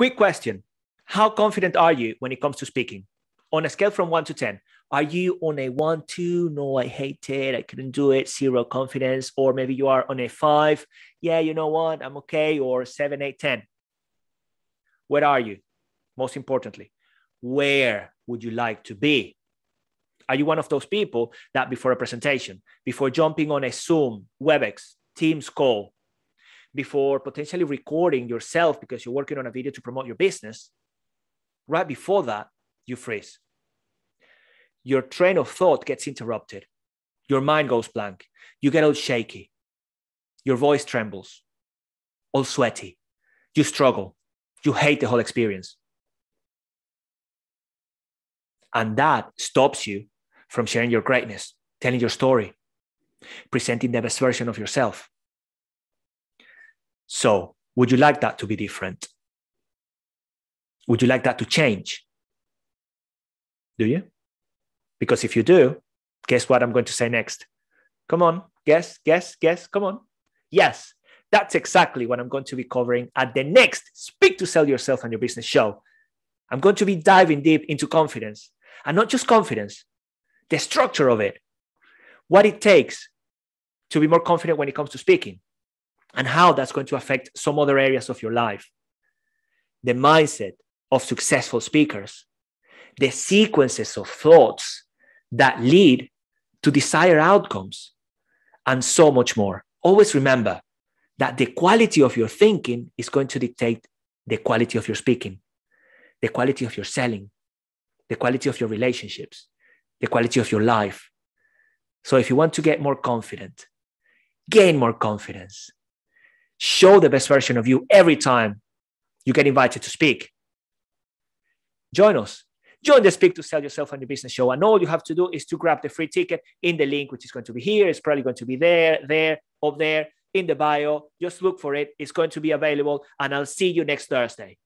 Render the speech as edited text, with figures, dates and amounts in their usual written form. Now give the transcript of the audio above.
Quick question. How confident are you when it comes to speaking? On a scale from 1 to 10, are you on a 1, 2, no, I hate it, I couldn't do it, 0 confidence, or maybe you are on a 5, yeah, you know what, I'm okay, or 7, 8, 10? Where are you? Most importantly, where would you like to be? Are you one of those people that before a presentation, before jumping on a Zoom, WebEx, Teams call, before potentially recording yourself because you're working on a video to promote your business, right before that, you freeze? Your train of thought gets interrupted. Your mind goes blank. You get all shaky. Your voice trembles, all sweaty. You struggle. You hate the whole experience. And that stops you from sharing your greatness, telling your story, presenting the best version of yourself. So, would you like that to be different? Would you like that to change? Do you? Because if you do, guess what I'm going to say next? Come on, guess, come on. Yes, that's exactly what I'm going to be covering at the next Speak to Sell Yourself and Your Business show. I'm going to be diving deep into confidence, and not just confidence, the structure of it, what it takes to be more confident when it comes to speaking, and how that's going to affect some other areas of your life. The mindset of successful speakers, the sequences of thoughts that lead to desired outcomes, and so much more. Always remember that the quality of your thinking is going to dictate the quality of your speaking, the quality of your selling, the quality of your relationships, the quality of your life. So if you want to get more confident, gain more confidence, show the best version of you every time you get invited to speak, join us. Join the Speak to Sell Yourself and Your Business show. And all you have to do is to grab the free ticket in the link, which is going to be here. It's probably going to be there, up there in the bio. Just look for it. It's going to be available. And I'll see you next Thursday.